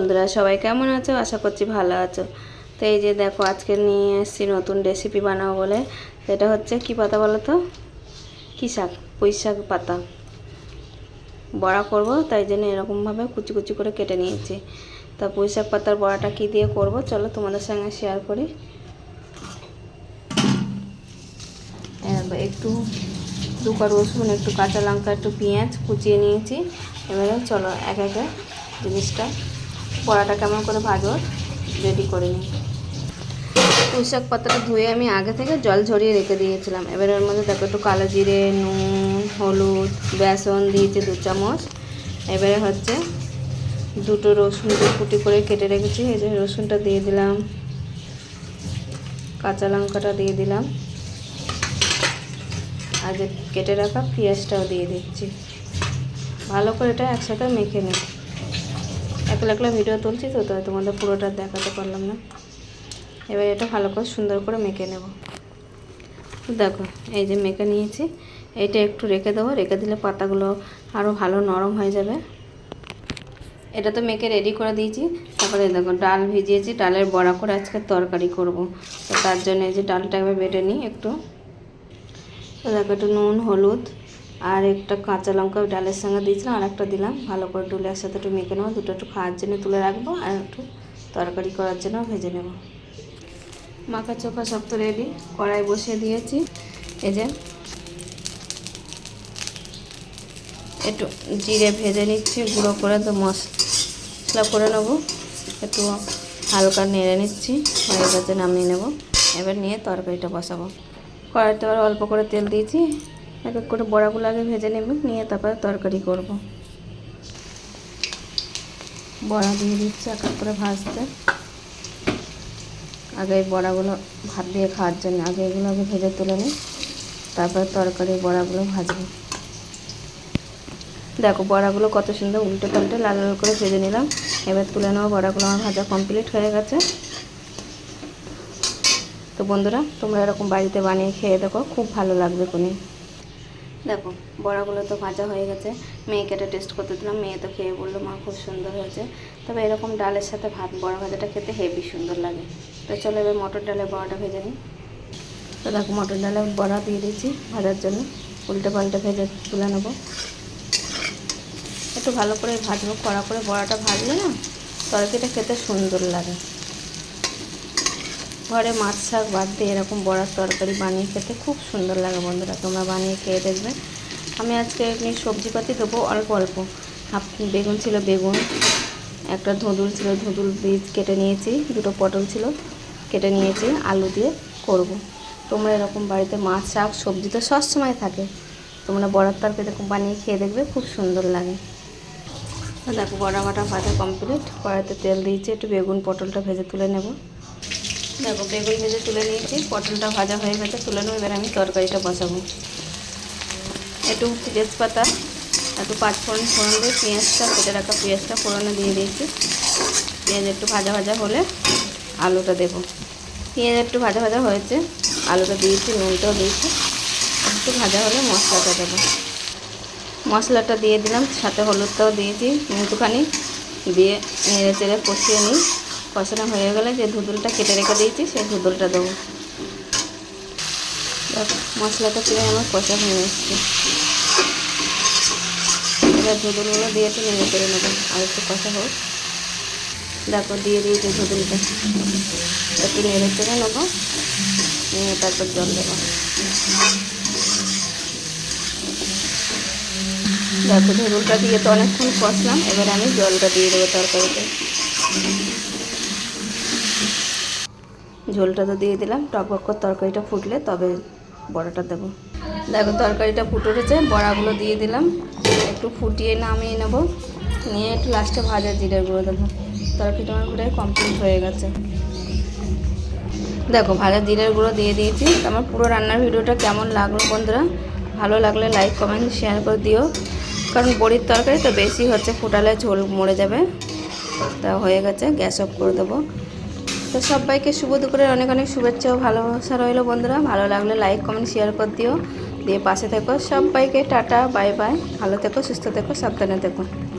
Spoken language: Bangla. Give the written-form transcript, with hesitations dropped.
বন্ধুরা সবাই কেমন আছো? আশা করছি ভালো আছো। তো এই যে দেখো আজকে নিয়ে এসেছি নতুন রেসিপি বানাবো বলে। এটা হচ্ছে কি পাতা বলো তো? কি শাক? পুঁই শাক পাতা বড়া করব, তাই জন্য এরকমভাবে কুচি কুচি করে কেটে নিয়েছি। তা পুঁই শাক পাতার বড়াটা কি দিয়ে করব চলো তোমাদের সঙ্গে শেয়ার করি। একটু দুটো রসুন, একটু কাঁচা লঙ্কা, একটু পেঁয়াজ কুচিয়ে নিয়েছি। এবারে চলো এক একে জিনিসটা বড়াটা কেমন করে ভাজবো রেডি করে নিই। পুঁই শাক পাতাটা ধুয়ে আমি আগে থেকে জল ঝরিয়ে রেখে দিয়েছিলাম। এবার এর মধ্যে দেখো একটু কালো জিরে, নুন, হলুদ, বেসন দিয়েছি 2 চামচ। এবারে হচ্ছে দুটো রসুন কুটি করে কেটে রেখেছি, এই যে রসুনটা দিয়ে দিলাম, কাঁচা লঙ্কাটা দিয়ে দিলাম, আর যে কেটে রাখা পেঁয়াজটাও দিয়ে দিচ্ছি। ভালো করে এটা একসাথে মেখে নিই। একলা একলা ভিডিও তুলছি তো তাই তোমাদের পুরোটা দেখাতে পারলাম না। এবার এটা ভালো করে সুন্দর করে মেখে নেব। দেখো এই যে মেখে নিয়েছি, এইটা একটু রেখে দেবো, রেখে দিলে পাতাগুলো আরও ভালো নরম হয়ে যাবে। এটা তো মেখে রেডি করে দিয়েছি। তারপরে দেখো ডাল ভিজিয়েছি, ডালের বড়া করে আজকে তরকারি করব। তো তার জন্য এই যে ডালটা একবার বেটে নিই একটু। তো দেখো একটু নুন, হলুদ আর একটা কাঁচা লঙ্কা ডালের সঙ্গে দিয়েছিলাম, আর একটা দিলাম। ভালো করে ডুলে একসাথে একটু মেখে নেবো। দুটো একটু খাওয়ার জন্য তুলে রাখবো, আর একটু তরকারি করার জন্য ভেজে নেব। মাখা চোখা সব তো রেডি, কড়াই বসিয়ে দিয়েছি। এই যে একটু জিরে ভেজে নিচ্ছি গুঁড়ো করে, তো মশলা করে নেব। একটু হালকা নেড়ে নিচ্ছি, হয়ে গেছে নামিয়ে নেব। এবার নিয়ে তরকারিটা বসাবো। কড়াইতে আবার অল্প করে তেল দিয়েছি, এক এক করে বড়াগুলো আগে ভেজে নেব, নিয়ে তারপরে তরকারি করব। বড়া দিয়ে দিচ্ছি এক এক করে ভাজতে। আগে এই বড়াগুলো ভাত দিয়ে খাওয়ার জন্য আগে এগুলো আগে ভেজে তুলে নিই, তারপরে তরকারি বড়াগুলো ভাজবো। দেখো বড়াগুলো কত সুন্দর উল্টে পাল্টে লাল লাল করে ভেজে নিলাম। এবার তুলে নেবো। বড়াগুলো আমার ভাজা কমপ্লিট হয়ে গেছে। তো বন্ধুরা তোমরা এরকম বাড়িতে বানিয়ে খেয়ে দেখো, খুব ভালো লাগবে কোনি। দেখো বড়াগুলো তো ভাজা হয়ে গেছে, মেয়েকে এটা টেস্ট করতে দিলাম। মেয়ে তো খেয়ে বললো মা খুব সুন্দর হয়েছে। তবে এরকম ডালের সাথে বড়া ভাজাটা খেতে হেভি সুন্দর লাগে। তো চলো এবার মটর ডালের বড়াটা ভেজে নিই। তো দেখো মটর ডালের বড়া দিয়ে দিয়েছি ভাজার জন্য, উল্টে পাল্টে ভেজে তুলে নেবো। একটু ভালো করে ভাজবো, কড়া করে বড়াটা ভাজলে না তরকারিটা খেতে সুন্দর লাগে। ঘরে মাছ শাক বাদ দিয়ে এরকম বড়ার তরকারি বানিয়ে খেতে খুব সুন্দর লাগে। বন্ধুরা তোমরা বানিয়ে খেয়ে দেখবে। আমি আজকে এমনি সবজিপাতি দেবো অল্প অল্প। হাফ বেগুন ছিল, বেগুন, একটা ধুঁদুল ছিল, ধুঁদুল বীজ কেটে নিয়েছি, দুটো পটল ছিল কেটে নিয়েছি, আলু দিয়ে করব। তোমরা এরকম বাড়িতে মাছ শাক সবজি তো সবসময় থাকে, তোমরা বড়ার তরকারি এরকম বানিয়ে খেয়ে দেখবে, খুব সুন্দর লাগে। দেখো বড়া বাটা ভাজা কমপ্লিট। কড়াইতে তেল দিয়েছি, একটু বেগুন পটলটা ভেজে তুলে নেব। দেখো বেগুন ভেজে তুলে নিয়েছি, পটলটা ভাজা হয়ে গেছে, তুলে নেব। এবার আমি তরকারিটা বসাবো। একটু তেজপাতা, একটু পাঁচফোড়ন ফোড়ন দিয়ে পেঁয়াজটা কেটে রাখা পেঁয়াজটা ফোড়নে দিয়ে দিয়েছি। পেঁয়াজ একটু ভাজা ভাজা হলে আলুটা দেবো। পেঁয়াজ একটু ভাজা ভাজা হয়েছে, আলুটা দিয়েছি, নুনটাও দিয়েছি। একটু ভাজা হলে মশলাটা দেবো। মশলাটা দিয়ে দিলাম, সাথে হলুদটাও দিয়েছি একটুখানি, দিয়ে নেড়ে চেড়ে কষিয়ে নিই। কষানো হয়ে গেলে যে ধুঁদুলটা কেটে রেখে দিয়েছি সেই ধুঁদুলটা দেবো। দেখো মশলাটা প্রায় আমার কষা হয়ে এসছে। এবার ধুঁদুলগুলো দিয়ে একটু নেড়ে চেড়ে নেবো, আর একটু কষা হোক। দেখো দিয়ে দিয়েছি ধুঁদুলটা, একটু নেড়ে চেড়ে নেবো, নিয়ে তারপর জল দেবো। দেখো ধুঁদুলটা দিয়ে তো অনেকক্ষণ কষলাম, এবার আমি জলটা দিয়ে দেবো তরকারিতে। ঝোলটা তো দিয়ে দিলাম, টকবক করে তরকারিটা ফুটলে তবে বড়াটা দেবো। দেখো তরকারিটা ফুটে উঠেছে, বড়াগুলো দিয়ে দিলাম, একটু ফুটিয়ে নামিয়ে নেব, নিয়ে একটু লাস্টে ভাজা জিরের গুঁড়ো দেবো। তরকারিটা আমার পুরো কমপ্লিট হয়ে গেছে। দেখো ভাজা জিরের গুঁড়ো দিয়ে দিয়েছি। আমার পুরো রান্নার ভিডিওটা কেমন লাগলো বন্ধুরা, ভালো লাগলে লাইক কমেন্ট শেয়ার করে দিও, কারণ বড়ির তরকারি তো বেশি হচ্ছে, ফুটালে ঝোল মরে যাবে। তা হয়ে গেছে, গ্যাস অফ করে দেবো। তো সবাইকে শুভ দুপুরের অনেক অনেক শুভেচ্ছা ও ভালোবাসা রইলো বন্ধুরা। ভালো লাগলে লাইক কমেন্ট শেয়ার করে দিও, দিয়ে পাশে থেকো। সবাইকে টাটা বাই বাই, ভালো থেকো, সুস্থ থেকো, সাবধানে থেকো।